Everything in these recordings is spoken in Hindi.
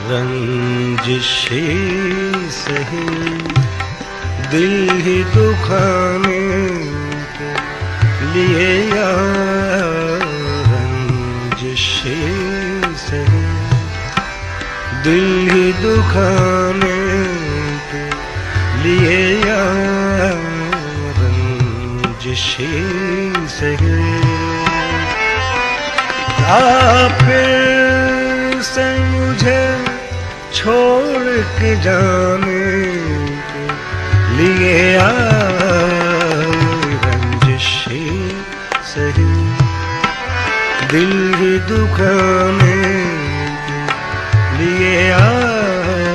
रंजिशे सही दिल ही दुखाने के लिए यार, रंजिशे सही दिल ही दुखाने के लिए यार, रंजिशे सही फिर से मुझे छोड़ के जाने के लिए आए, रंजिशे सही दिल ही दुखाने के लिए आए,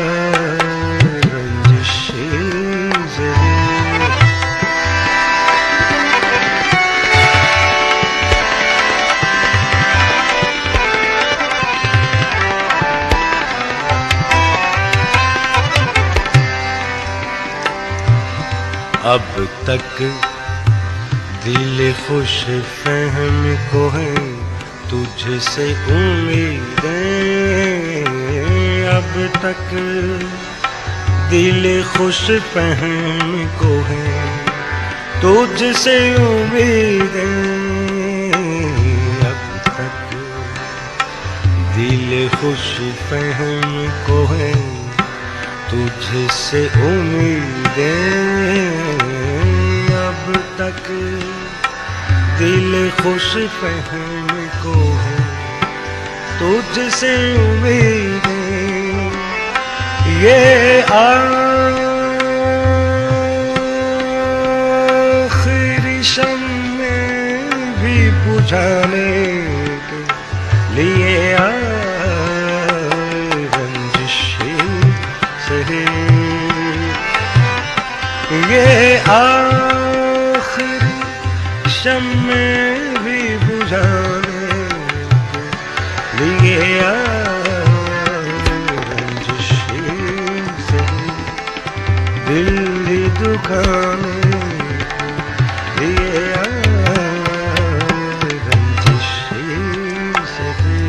रंजिशे सही। अब तक दिल खुश फहम को है तुझसे उम्मीदें, अब तक दिल खुश फहम को है तुझसे उम्मीदें, अब तक दिल खुश फहम को है तुझसे उम्मीदें, अब तक दिल खुश फहम को है तुझसे उम्मीदें, ये आखिरी शम्मे भी बुझाने के लिए ये आखिरी शम्मे भी बुझाने के लिए रंजिशे सही दिल ही दुखाने के लिए रंजिशे सही।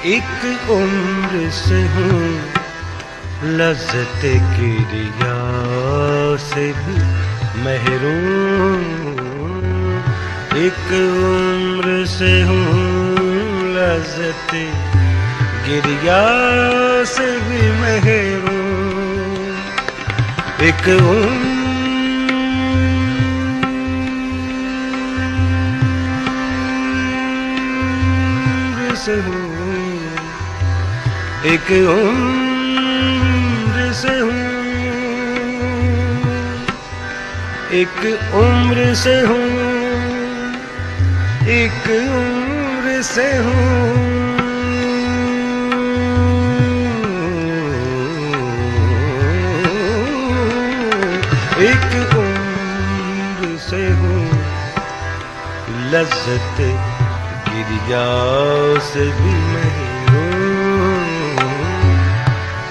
एक उम्र से हूँ लज़्ज़त गिरिया से भी महरूम, एक उम्र से हूँ लज़्ज़त गिरिया से भी महरूम, एक उम्र से हूँ, एक उम्र से हूँ, एक उम्र से हूँ, एक उम्र से हूँ, एक उम्र से हूँ लज़्ज़त गिरिया से भी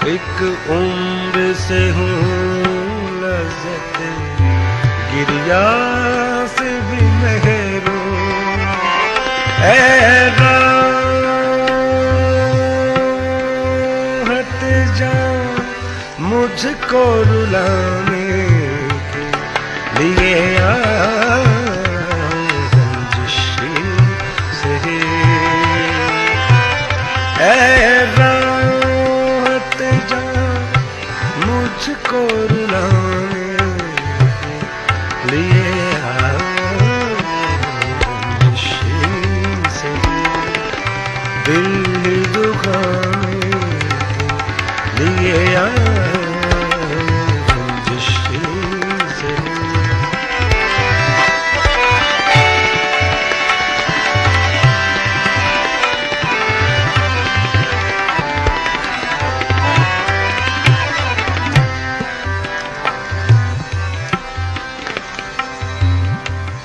एक उम्र से हूँ लज़्ज़त गिरिया से भी महरूम, ऐ राहत जान मुझको रुलाने के लिए रंजिशे सही, ऐ मुझको रुलाने के लिए रंजिशे सही दिल ही दुखाने के लिए रंजिशे सही।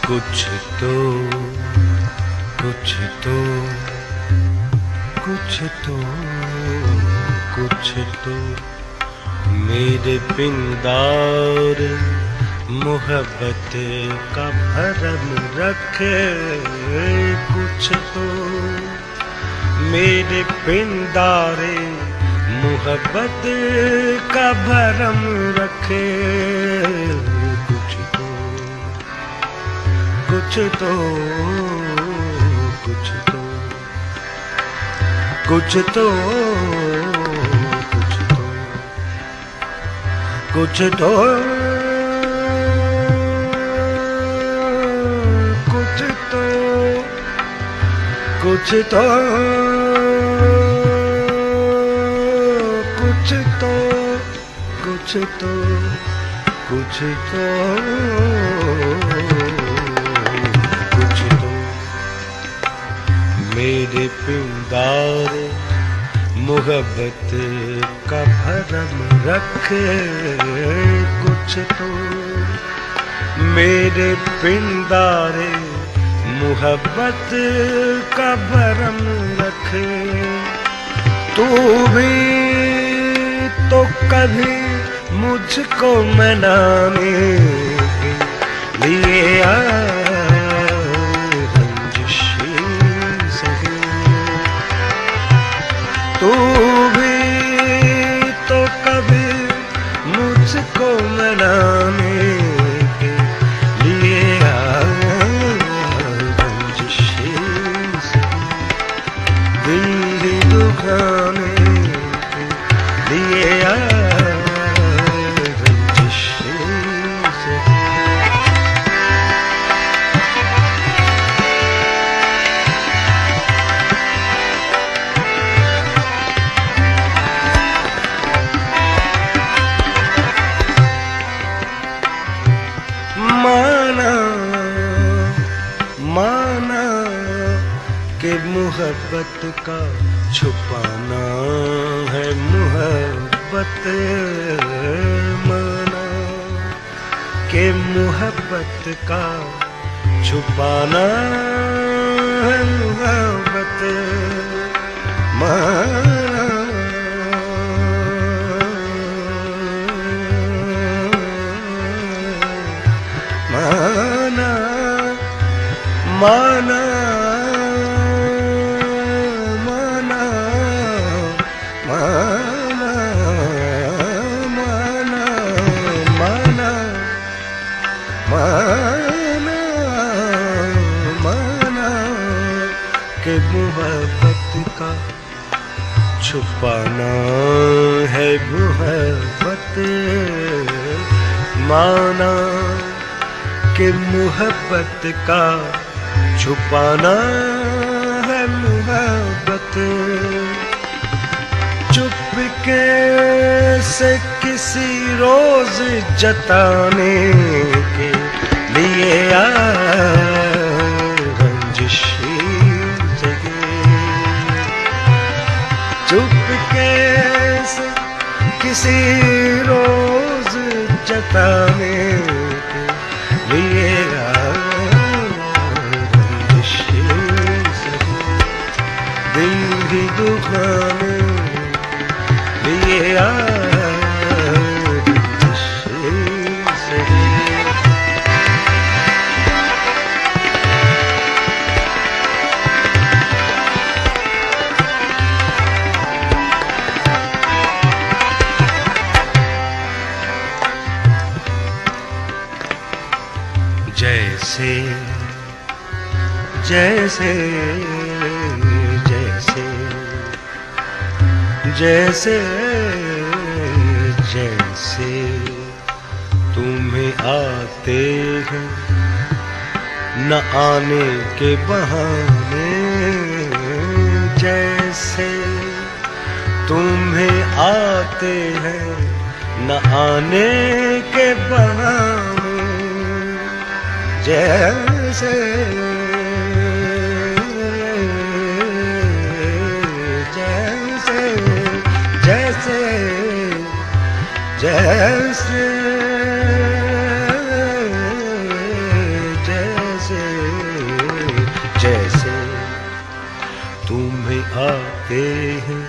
कुछ तो कुछ तो कुछ तो कुछ तो मेरे पिंदार मोहब्बत का भरम रखे। कुछ तो मेरे पिंदारे मोहब्बत का भरम रखे। कुछ तो कुछ तो कुछ तो कुछ तो कुछ तो कुछ तो कुछ तो कुछ तो कुछ तो कुछ तो कुछ तो मेरे पिंदार मोहब्बत का भरम रखे। कुछ तो मेरे पिंदारे मोहब्बत का भरम रखे। तू भी तो कभी मुझको मनाने के लिए रंजिशी सही। तू भी तो कभी मुझको मनाने के लिए रंजिशी सही। दिल ही दुखाने के लिए रंजिशी सही। माना माना कि मोहब्बत का छुपाना है मोहब्बत। माना कि मोहब्बत का छुपाना है मोहब्बत। माना माना माना माना माना माना माना माना कि मोहब्बत का छुपाना है मोहब्बत। माना कि मोहब्बत का छुपाना है मोहब्बत। चुपके से किसी रोज जताने के लिए रंजिशी जगे। चुपके से किसी रोज जताने के लिए रंजिशी सही। दिल ही दुखाने के लिए रंजिशी सही। जैसे जैसे जैसे जैसे जैसे तुम्हें आते हैं न आने के बहाने। जैसे तुम्हें आते हैं न आने के बहाने। जैसे जैसे जैसे जैसे जैसे आते हैं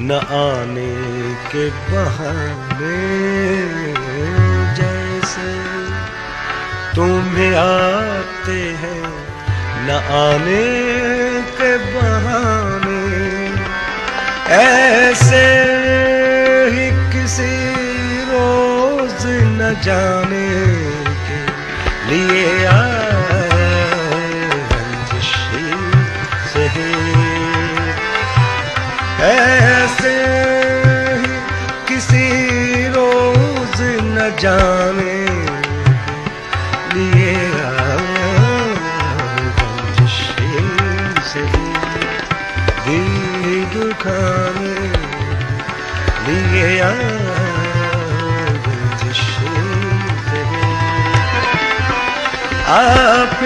न आने के बहाने, जैसे तुम्हें आते हैं न आने के बहाने, ऐसे ही किसी रोज न जाने के लिए रंजिशी से, ऐसे ही किसी रोज न जाने लिए रंजिशी से, दिल दुखाने लिए रंजिशी से। आप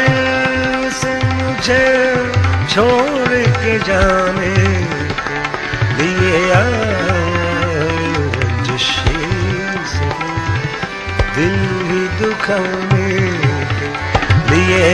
से मुझे छोड़ के जाने लिए रंजिशी से, दिल ही दुखाने लिए